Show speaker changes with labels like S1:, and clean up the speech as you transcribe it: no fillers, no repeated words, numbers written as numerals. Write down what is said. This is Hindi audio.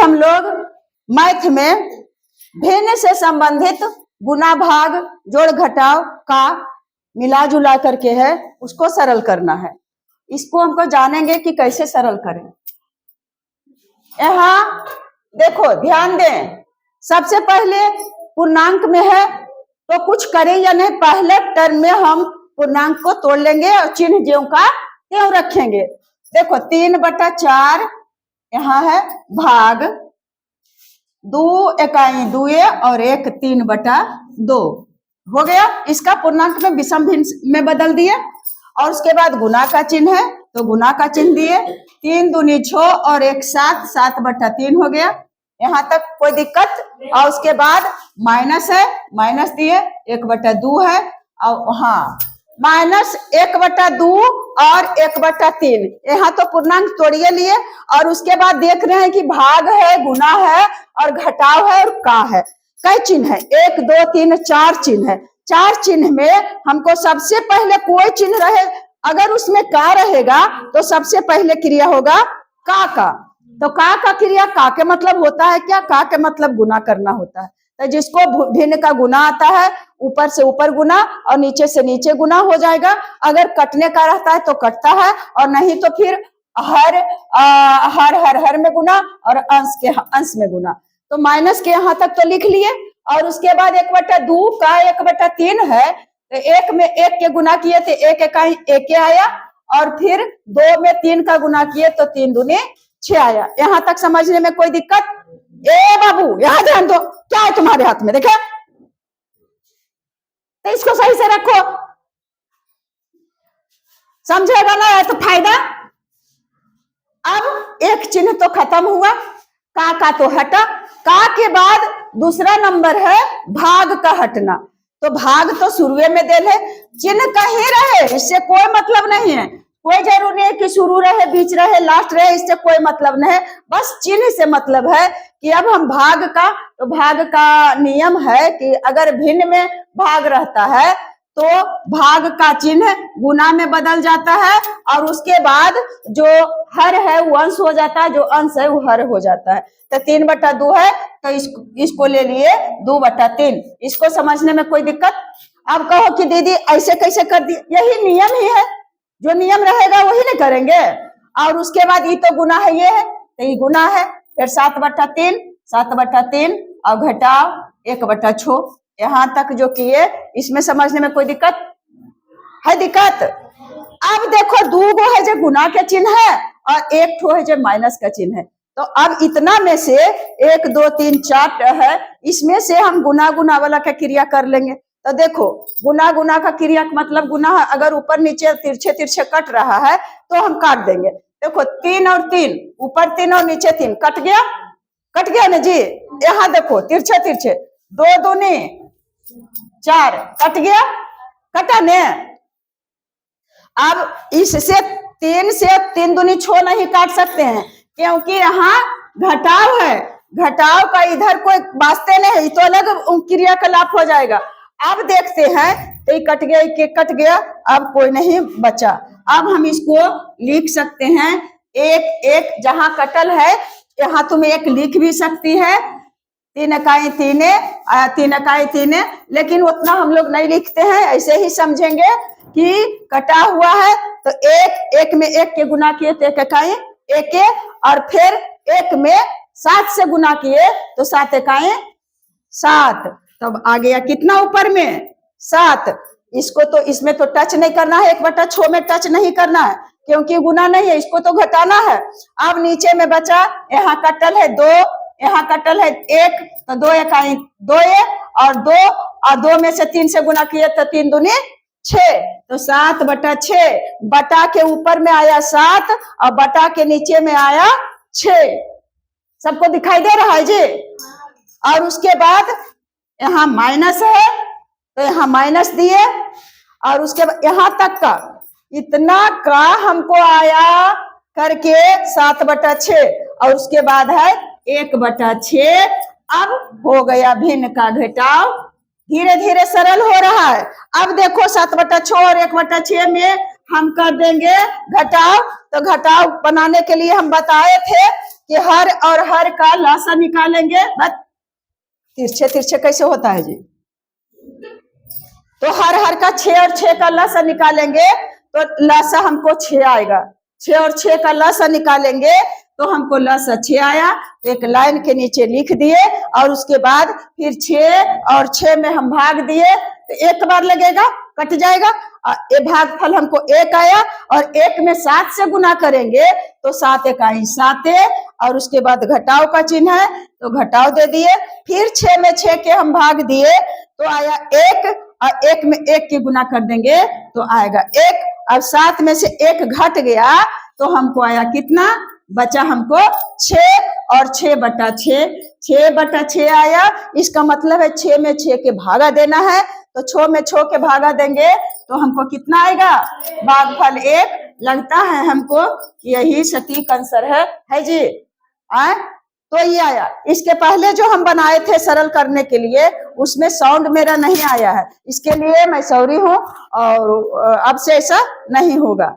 S1: हम लोग मैथ में भिन्न से संबंधित गुना भाग जोड़ घटाव का मिला जुला करके है उसको सरल करना है। इसको हमको जानेंगे कि कैसे सरल करें। यहाँ देखो ध्यान दें, सबसे पहले पूर्णांक में है तो कुछ करें या नहीं, पहले टर्म में हम पूर्णांक को तोड़ लेंगे और चिन्ह ज्यों का त्यों रखेंगे। देखो 3/4 यहाँ है भाग 2 इकाई 2 और 1 3/2 हो गया। इसका पूर्णांक में विषम भिन्न में बदल दिए और उसके बाद गुना का चिन्ह है तो गुना का चिन्ह दिए। 3 दूनी 6 और 1 7, 7/3 हो गया। यहाँ तक कोई दिक्कत। और उसके बाद माइनस है, माइनस दिए, 1/2 है और हाँ -1/2 और 1/3। यहाँ तो पूर्णांक तोड़िए लिए और उसके बाद देख रहे हैं कि भाग है, गुना है और घटाव है और का है। कई चिन्ह है, 1 2 3 4 चिन्ह है। 4 चिन्ह में हमको सबसे पहले कोई चिन्ह रहे, अगर उसमें का रहेगा तो सबसे पहले क्रिया होगा का। तो का क्रिया, का के मतलब होता है क्या, का के मतलब गुना करना होता है। तो जिसको भिन्न का गुना आता है ऊपर से ऊपर गुना और नीचे से नीचे गुना हो जाएगा। अगर कटने का रहता है तो कटता है और नहीं तो फिर हर में गुना और अंश के अंश में गुना। तो माइनस के यहाँ तक तो लिख लिए और उसके बाद 1/2 का 1/3 है तो 1 में 1 के गुना किए थे 1 इकाई 1 आया और फिर 2 में 3 का गुना किए तो 3 दूनी 6 आया। यहाँ तक समझने में कोई दिक्कत? ए बाबू यहाँ ध्यान दो, क्या है तुम्हारे हाथ में, देखे तो इसको सही से रखो, समझेगा ना है तो फायदा। अब एक चिन्ह तो खत्म हुआ, का तो हटा। का के बाद दूसरा नंबर है भाग का हटना। तो भाग तो शुरुए में दे ले, चिन्ह कहीं रहे इससे कोई मतलब नहीं है। कोई जरूरी नहीं है कि शुरू रहे, बीच रहे, लास्ट रहे, इससे कोई मतलब नहीं है। बस चिन्ह से मतलब है कि अब हम भाग का, तो भाग का नियम है कि अगर भिन्न में भाग रहता है तो भाग का चिन्ह गुना में बदल जाता है और उसके बाद जो हर है वो अंश हो जाता है, जो अंश है वो हर हो जाता है। तो 3/2 है तो इसको ले लिए 2/3। इसको समझने में कोई दिक्कत? अब कहो कि दीदी ऐसे कैसे कर दी, यही नियम ही है, जो नियम रहेगा वही नहीं करेंगे। और उसके बाद ये तो गुना है, ये है तो ये गुना है, फिर 7/3 और घटाव 1/6। यहाँ तक जो किए इसमें समझने में कोई दिक्कत है? दिक्कत। अब देखो 2 है जो गुना का चिन्ह है और 1 ठो है जो माइनस का चिन्ह है। तो अब इतना में से 1 2 3 4 है, इसमें से हम गुना वाला का क्रिया कर लेंगे। तो देखो गुना का क्रिया मतलब गुना है, अगर ऊपर नीचे तिरछे कट रहा है तो हम काट देंगे। देखो 3 और 3, ऊपर 3 और नीचे 3, कट गया ना जी। यहाँ देखो तिरछे 2 दूनी 4, कट गया, कटा ने। अब इससे 3 से 3 दूनी 6 नहीं काट सकते हैं क्योंकि यहाँ घटाव है, घटाव का इधर कोई वास्ते नहीं है, तो अलग क्रियाकलाप हो जाएगा। अब देखते हैं तो ये कट गया, अब कोई नहीं बचा। अब हम इसको लिख सकते हैं 1 जहां कटल है यहाँ तुम 1 लिख भी सकती है, 3 इकाई 3, लेकिन उतना हम लोग नहीं लिखते हैं, ऐसे ही समझेंगे कि कटा हुआ है तो 1 में 1 के गुना किए तो 1 इकाई 1 और फिर 1 में 7 से गुना किए तो 7 इकाई 7। तब आ गया कितना ऊपर में 7। इसको तो इसमें तो टच नहीं करना है, 1/6 में टच नहीं करना है क्योंकि गुना नहीं है, इसको तो घटाना है। अब नीचे में बचा, यहाँ कटल है 2, यहाँ कटल है 1 तो 2 इकाई 2 और 2 में से 3 से गुना किए तो 3 दूनी 6, तो 7/6। बटा के ऊपर में आया 7 और बटा के नीचे में आया 6। सबको दिखाई दे रहा है जी? और उसके बाद यहाँ माइनस है तो यहाँ माइनस दिए और उसके बाद यहाँ तक का इतना का हमको आया करके 7/6 और उसके बाद है 1/6। अब हो गया भिन्न का घटाव, धीरे धीरे सरल हो रहा है। अब देखो 7/6 और 1/6 में हम कर देंगे घटाव। तो घटाव बनाने के लिए हम बताए थे कि हर और हर का लासा निकालेंगे, बस तिरछे तिरछे कैसे होता है जी। तो हर का 6 और 6 का लासा निकालेंगे तो लासा हमको 6 आएगा। 6 और 6 का लासा निकालेंगे तो हमको लासा 6 आया। तो एक लाइन के नीचे लिख दिए और उसके बाद फिर 6 और 6 में हम भाग दिए तो एक बार लगेगा, कट जाएगा। ये भागफल हमको 1 आया और 1 में 7 से गुना करेंगे तो 7 इकाई 7 और उसके बाद घटाव का चिन्ह है तो घटाव दे दिए। फिर 6 में 6 के हम भाग दिए तो आया 1 और 1 में 1 की गुना कर देंगे तो आएगा 1। अब 7 में से 1 घट गया तो हमको आया कितना, बचा हमको 6 और 6/6, 6/6 आया। इसका मतलब है 6 में 6 के भागा देना है तो 6 में 6 के भागा देंगे तो हमको कितना आएगा, भागफल 1। लगता है हमको यही सटीक आंसर है जी। तो ये आया। इसके पहले जो हम बनाए थे सरल करने के लिए उसमें साउंड मेरा नहीं आया है, इसके लिए मैं सॉरी हूँ और अब से ऐसा नहीं होगा।